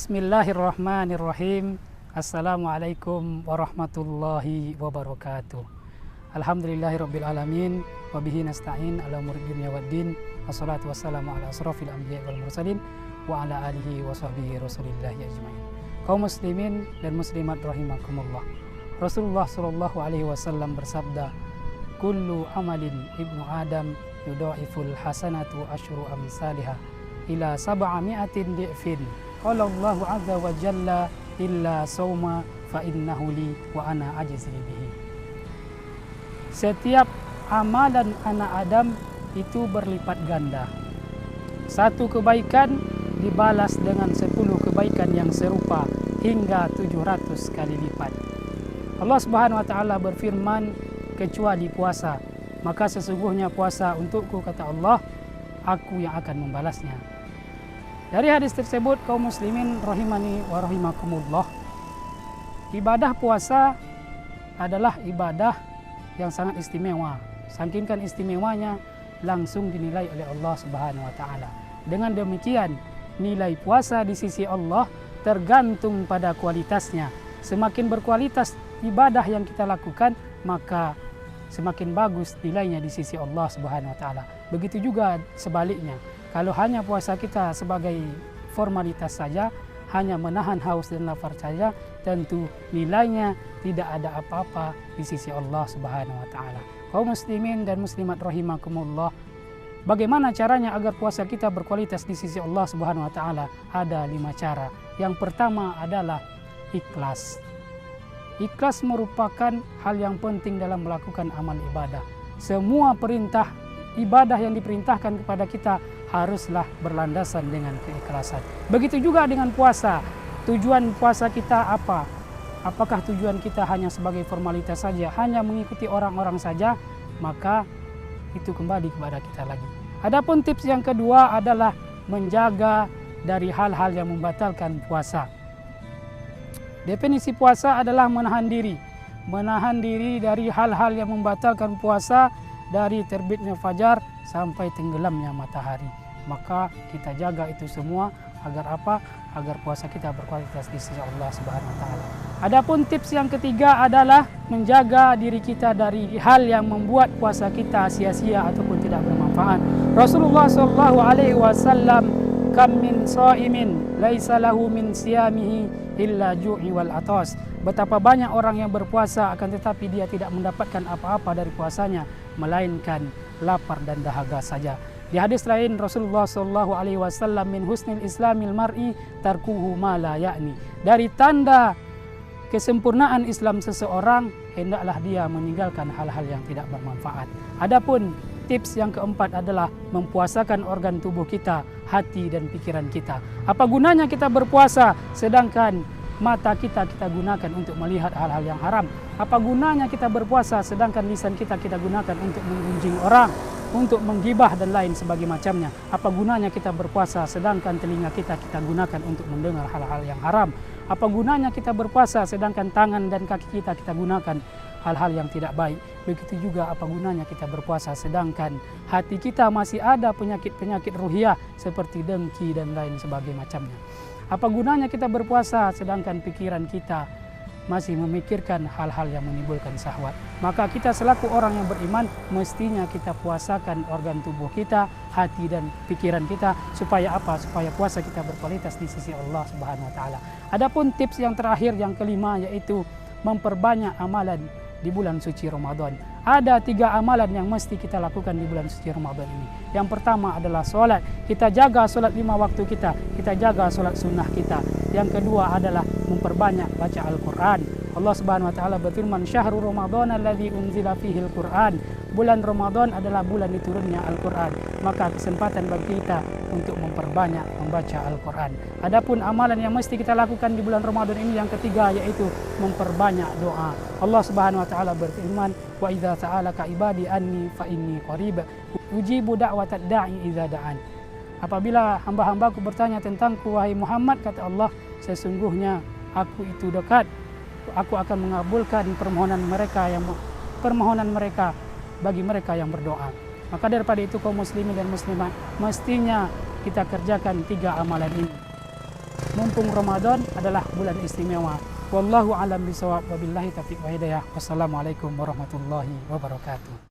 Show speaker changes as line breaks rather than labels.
Bismillahirrahmanirrahim. Assalamualaikum warahmatullahi wabarakatuh. Alhamdulillahirrabbilalamin. Wabihi nasta'in ala umuri dunya waddin. Wassalatu wassalamu ala asrafil anbiya wal mursalin wa ala alihi wa sahbihi rasulillahi ajmain. Kaum muslimin dan muslimat rahimakumullah. Rasulullah sallallahu alaihi wasallam bersabda, kullu amalin ibnu adam yudha'iful hasanatu asyru amsalihah ila sab'ami'atin di'fin. Qala Allah azza wa jalla illa sauma fa innahu li wa ana ajzi bihi. Setiap amalan anak Adam itu berlipat ganda. Satu kebaikan dibalas dengan 10 kebaikan yang serupa hingga 700 kali lipat. Allah Subhanahu wa taala berfirman, kecuali puasa, maka sesungguhnya puasa untukku, kata Allah, aku yang akan membalasnya. Dari hadis tersebut, kaum muslimin rahimani wa rahimakumullah, ibadah puasa adalah ibadah yang sangat istimewa. Saking istimewanya langsung dinilai oleh Allah Subhanahu wa taala. Dengan demikian, nilai puasa di sisi Allah tergantung pada kualitasnya. Semakin berkualitas ibadah yang kita lakukan, maka semakin bagus nilainya di sisi Allah Subhanahu wa taala. Begitu juga sebaliknya. Kalau hanya puasa kita sebagai formalitas saja, hanya menahan haus dan lapar saja, tentu nilainya tidak ada apa-apa di sisi Allah Subhanahu wa taala. Kaum muslimin dan muslimat rahimakumullah, bagaimana caranya agar puasa kita berkualitas di sisi Allah Subhanahu wa taala? Ada 5 cara. Yang pertama adalah ikhlas. Ikhlas merupakan hal yang penting dalam melakukan amal ibadah. Semua perintah ibadah yang diperintahkan kepada kita haruslah berlandasan dengan keikhlasan. Begitu juga dengan puasa. Tujuan puasa kita apa? Apakah tujuan kita hanya sebagai formalitas saja, hanya mengikuti orang-orang saja? Maka itu kembali kepada kita lagi. Adapun tips yang kedua adalah menjaga dari hal-hal yang membatalkan puasa. Definisi puasa adalah menahan diri. Menahan diri dari hal-hal yang membatalkan puasa, dari terbitnya fajar sampai tenggelamnya matahari. Maka kita jaga itu semua agar apa? Agar puasa kita berkualitas di sisi Allah Subhanahu wa taala. Adapun tips yang ketiga adalah menjaga diri kita dari hal yang membuat puasa kita sia-sia ataupun tidak bermanfaat. Rasulullah sallallahu alaihi wasallam, kam min shaimin laisa lahu min siyamihi illa ju'i wal atas. Betapa banyak orang yang berpuasa akan tetapi dia tidak mendapatkan apa-apa dari puasanya melainkan lapar dan dahaga saja. Di hadis lain Rasulullah sallallahu alaihi wasallam, min husnil islamil mar'i tarkuhu ma la ya'ni. Dari tanda kesempurnaan Islam seseorang, hendaklah dia meninggalkan hal-hal yang tidak bermanfaat. Adapun tips yang keempat adalah mempuasakan organ tubuh kita, hati dan pikiran kita. Apa gunanya kita berpuasa sedangkan mata kita gunakan untuk melihat hal-hal yang haram? Apa gunanya kita berpuasa sedangkan lisan kita gunakan untuk menggunjing orang, untuk menggibah dan lain sebagai macamnya? Apa gunanya kita berpuasa sedangkan telinga kita gunakan untuk mendengar hal-hal yang haram? Apa gunanya kita berpuasa sedangkan tangan dan kaki kita gunakan hal-hal yang tidak baik? Begitu juga apa gunanya kita berpuasa sedangkan hati kita masih ada penyakit-penyakit ruhiyah seperti dengki dan lain sebagai macamnya. Apa gunanya kita berpuasa sedangkan pikiran kita masih memikirkan hal-hal yang menimbulkan syahwat? Maka kita selaku orang yang beriman mestinya kita puasakan organ tubuh kita, hati dan pikiran kita. Supaya apa? Supaya puasa kita berkualitas di sisi Allah Subhanahu wa taala. Adapun tips yang terakhir, yang kelima, yaitu memperbanyak amalan di bulan suci Ramadan. Ada 3 amalan yang mesti kita lakukan di bulan suci Ramadan ini. Yang pertama adalah solat. Kita jaga solat 5 waktu kita jaga solat sunnah kita. Yang kedua adalah memperbanyak baca Al-Quran. Allah Subhanahu wa taala berfirman, syahrul Ramadan alladzi unzila fihil Quran. Bulan Ramadan adalah bulan diturunnya Al-Quran. Maka kesempatan bagi kita untuk memperbanyak membaca Al-Quran. Adapun amalan yang mesti kita lakukan di bulan Ramadan ini yang ketiga, yaitu memperbanyak doa. Allah Subhanahu wa taala berfirman, wa idza sa'alaka ibadi anni fa inni qarib ujibu da'watad da'i idza da'an. Apabila hamba-hambaku bertanya tentangku, wahai Muhammad, kata Allah, sesungguhnya aku itu dekat. Aku akan mengabulkan permohonan mereka bagi mereka yang berdoa. Maka daripada itu kaum muslimin dan muslimat, mestinya kita kerjakan 3 amalan ini. mumpung Ramadan adalah bulan istimewa. Wallahu a'lam bishawab, wabillahi taufiq wa hidayah. Wassalamualaikum warahmatullahi wabarakatuh.